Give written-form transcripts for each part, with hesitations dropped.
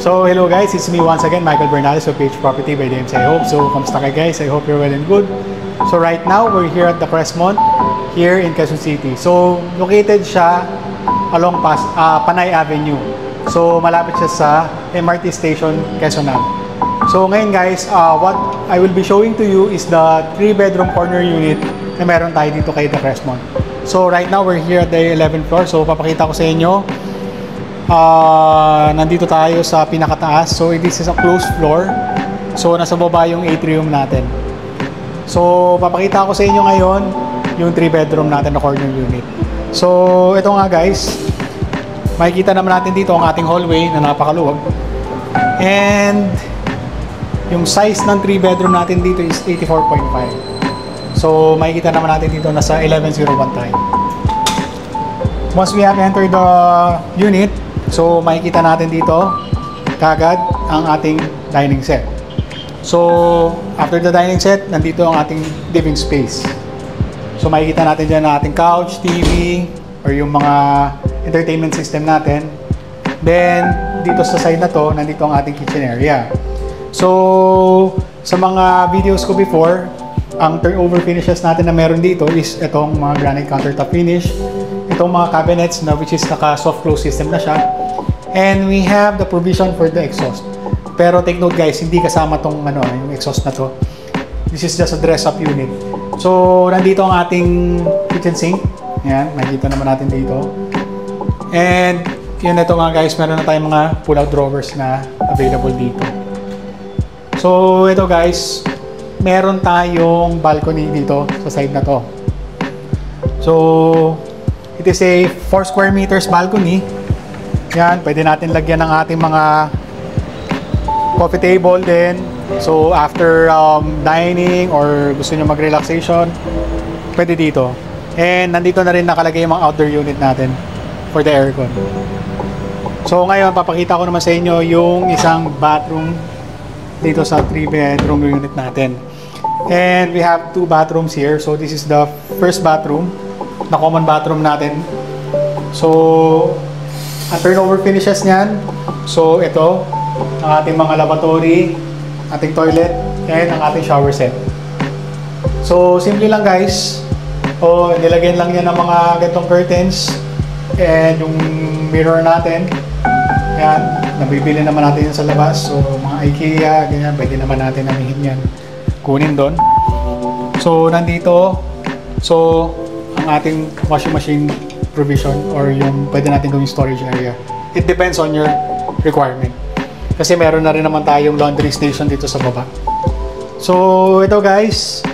So hello guys, it's me once again, Michael Bernales of PH Property by DMC. I hope so. Kamusta kayo guys? I hope you're well and good. So right now, we're here at the Crestmont here in Quezon City. So located siya along Panay Avenue. So malapit siya sa MRT station Quezon Ave. So ngayon guys, what I will be showing to you is the 3-bedroom corner unit na meron tayo dito kay the Crestmont. So right now, we're here at the 11th floor. So papakita ko sa inyo. Nandito tayo sa pinakataas. So this is a closed floor. So nasa baba yung atrium natin. So papakita ko sa inyo ngayon yung 3-bedroom natin na corner unit. So ito nga guys, makikita naman natin dito ang ating hallway na napakaluwag. And yung size ng 3-bedroom natin dito is 84.5. So makikita naman natin dito nasa 1101 tayo. Once we have entered the unit, so makikita natin dito kagad ang ating dining set. So after the dining set, nandito ang ating living space. So makikita natin dyan ang ating couch, TV, or yung mga entertainment system natin. Then dito sa side na to, nandito ang ating kitchen area. So sa mga videos ko before, ang turnover finishes natin na meron dito is itong mga granite countertop finish, itong mga cabinets na which is naka soft close system na siya, and we have the provision for the exhaust. Pero take note guys, hindi kasama tong yung exhaust na to. This is just a dress up unit. So nandito ang ating kitchen sink. Yan, nakikita naman natin dito. And yun, ito nga guys, meron na tayong mga pull out drawers na available dito. So ito guys, meron tayong balcony dito sa side na to. So it is a 4 square meters balcony. Yan, pwede natin lagyan ng ating mga coffee table din. So after dining or gusto nyo mag-relaxation, pwede dito. And nandito na rin nakalagay yung mga outdoor unit natin for the aircon. So ngayon, papakita ko naman sa inyo yung isang bathroom dito sa 3-bedroom unit natin. And we have 2 bathrooms here. So this is the first bathroom, na common bathroom natin. So ang turnover finishes niyan, so ito ang ating mga lavatory, ating toilet, and ang ating shower set. So simple lang guys. Nilagyan lang yan ng mga gantong curtains and yung mirror natin. Yan, nabibili naman natin yan sa labas. So mga IKEA, ganyan, pwede naman natin amihin yan, kunin doon. So nandito, so ang ating washing machine provision or yung pwede natin gawing storage area. It depends on your requirement. Kasi meron na rin naman tayong laundry station dito sa baba. So ito guys,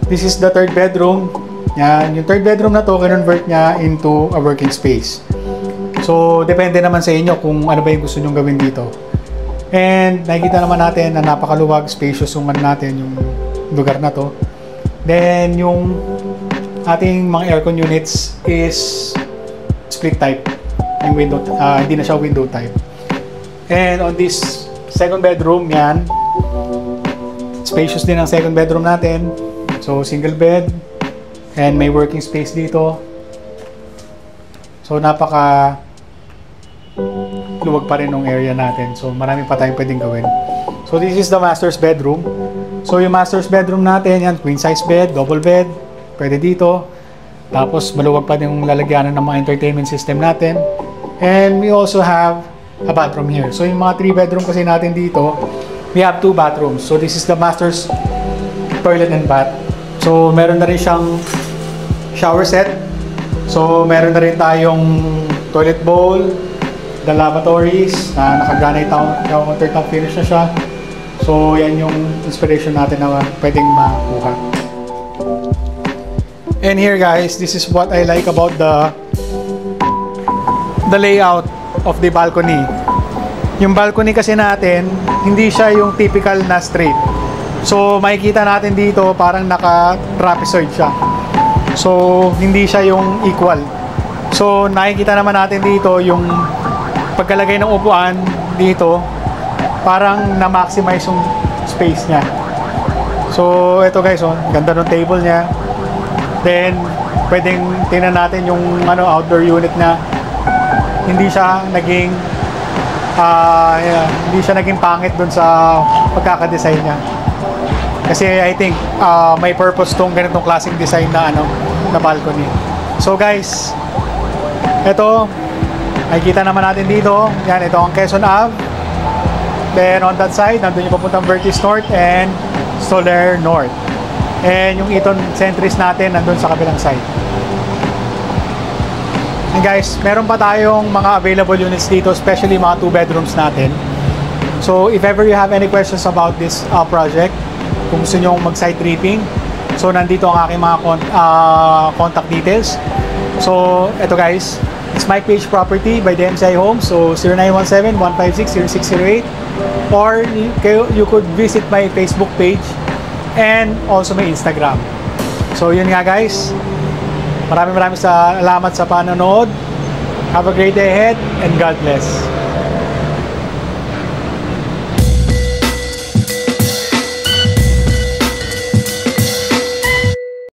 this is the 3rd bedroom. Yan, yung 3rd bedroom na to, convert niya into a working space. So depende naman sa inyo kung ano ba yung gusto nyong gawin dito. And nakikita naman natin na napakaluwag, spacious yung natin, yung lugar na to. Then yung ating mga aircon units is split type. Yung window, hindi na siya window type. And on this 2nd bedroom, yan, spacious din ang 2nd bedroom natin. So single bed and may working space dito. So napaka luwag pa rin ng area natin. So marami pa tayong pwedeng gawin. So this is the master's bedroom. So yung master's bedroom natin, yan, queen size bed, double bed, pwede dito. Tapos maluwag pa din yung lalagyanan ng mga entertainment system natin. And we also have a bathroom here. So yung mga 3-bedroom kasi natin dito, we have 2 bathrooms. So this is the master's toilet and bath. So meron na rin siyang shower set. So meron na rin tayong toilet bowl, the lavatories na naka-granite countertop finish na siya. So yan yung inspiration natin na pwedeng makuha. And here guys, this is what I like about the layout of the balcony. Yung balcony kasi natin, hindi siya yung typical na straight. So makikita natin dito parang naka-trapezoid siya. So hindi siya yung equal. So nakikita naman natin dito yung pagkalagay ng upuan dito, parang na-maximize yung space niya. So ito guys, ganda ng table niya. Then pwedeng tingnan natin yung outdoor unit na hindi siya naging Hindi siya naging pangit dun sa pagkakadesign niya. Kasi I think may purpose tong ganitong klaseng design na na balcony. So guys, ito nakikita naman natin dito. Yan, ito ang Quezon Ave. Then on that side, nandun yung papuntang Vertis North and Soler North. And yung Eton Centris natin nandun sa kabilang side. And guys, meron pa tayong mga available units dito, especially mga 2 bedrooms natin. So if ever you have any questions about this project, kung gusto nyo mag-site tripping, so nandito ang aking mga contact details. So ito guys, it's Mike Page Property by DMCI Homes. So 0917-156-0608, or you could visit my Facebook page and also my Instagram. So yun nga guys, maraming salamat sa panonood. Have a great day ahead and God bless.